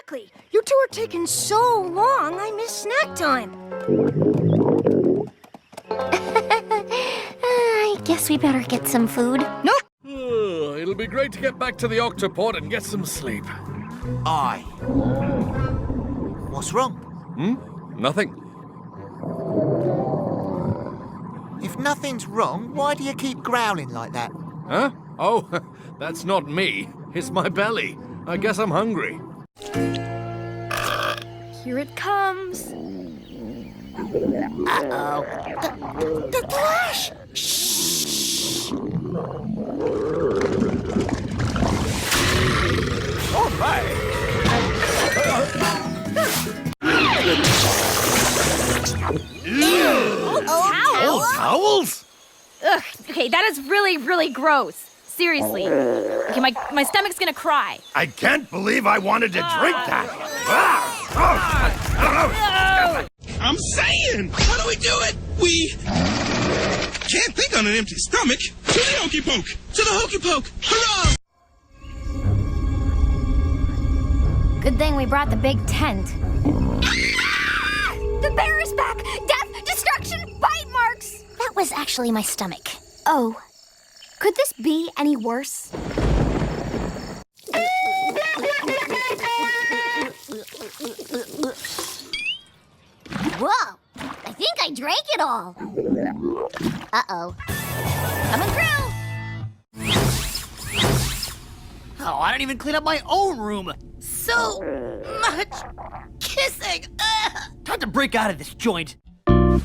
Exactly. You two are taking so long, I miss snack time. I guess we better get some food. No. It'll be great to get back to the octopod and get some sleep. Aye. What's wrong? Nothing. If nothing's wrong, why do you keep growling like that? Huh? Oh, that's not me. It's my belly. I guess I'm hungry. Here it comes. Uh-oh. The flash! Shh! All right. Towels? Ugh, okay, that is really, really gross. Seriously. Okay, my stomach's gonna cry. I can't believe I wanted to drink that. I'm saying, how do we do it? We can't think on an empty stomach. To the hokey poke. To the hokey poke. Hurrah! Good thing we brought the big tent. The bear is back! Death, destruction, bite marks! That was actually my stomach. Oh, could this be any worse? Whoa! I think I drank it all. Uh-oh. Coming through! Oh, I didn't even clean up my own room. So much kissing! Time to break out of this joint. Oh,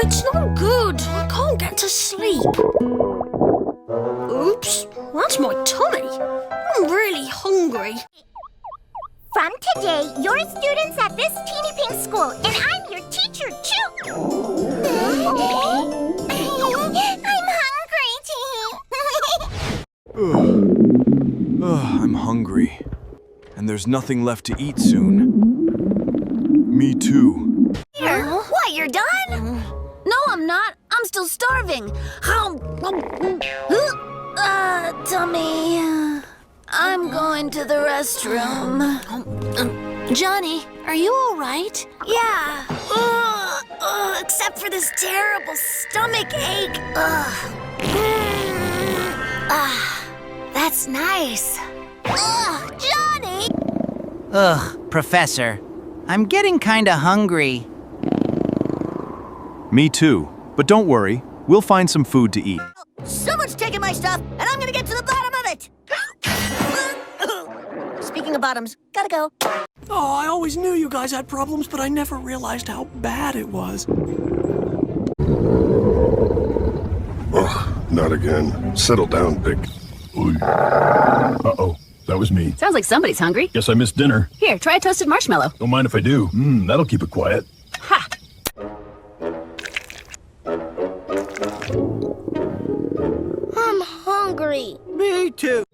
it's not good. I can't get to sleep. Oops, that's my tummy. I'm really hungry. From today, you're students at this teeny pink school, and I'm your teacher, too. I'm hungry, I'm hungry. And there's nothing left to eat soon. Me too. What, you're done? No, I'm not. I'm still starving. Tummy. I'm going to the restroom. Johnny, are you all right? Yeah. Except for this terrible stomach ache. That's nice. Johnny! Ugh, Professor. I'm getting kinda hungry. Me too. But don't worry, we'll find some food to eat. Someone's taking my stuff, and I'm gonna get to the bottom of it! Speaking of bottoms, gotta go. Oh, I always knew you guys had problems, but I never realized how bad it was. Oh, not again. Settle down, big. Uh-oh, that was me. Sounds like somebody's hungry. Guess I missed dinner. Here, try a toasted marshmallow. Don't mind if I do. That'll keep it quiet. Ha! I'm hungry. Me too.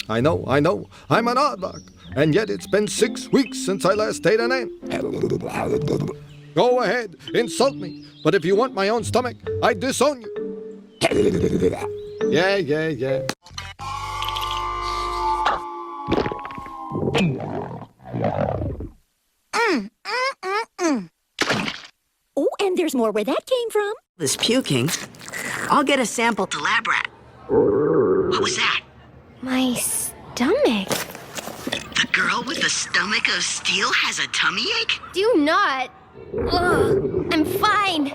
I know. I'm an aardvark. And yet it's been 6 weeks since I last ate an ant. Go ahead, insult me. But if you want my own stomach, I disown you. Yeah. Oh, and there's more where that came from. This puking. I'll get a sample to lab rat. What was that? My stomach. The girl with the stomach of steel has a tummy ache? Do not. Ugh, I'm fine.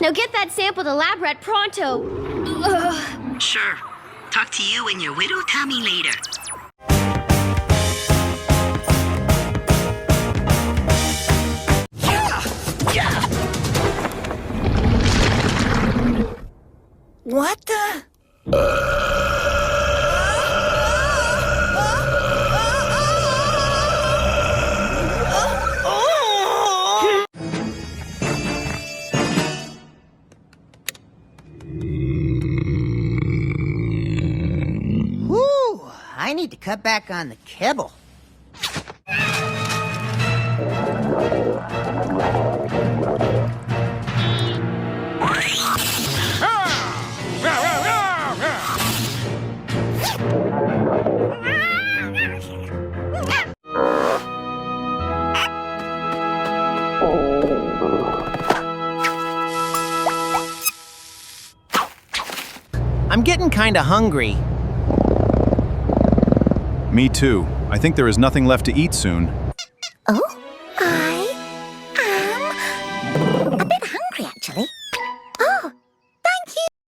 Now get that sample to lab rat pronto. Ugh. Sure. Talk to you and your widow tummy later. What the? I need to cut back on the kibble. I'm getting kinda hungry. Me too. I think there is nothing left to eat soon. Oh?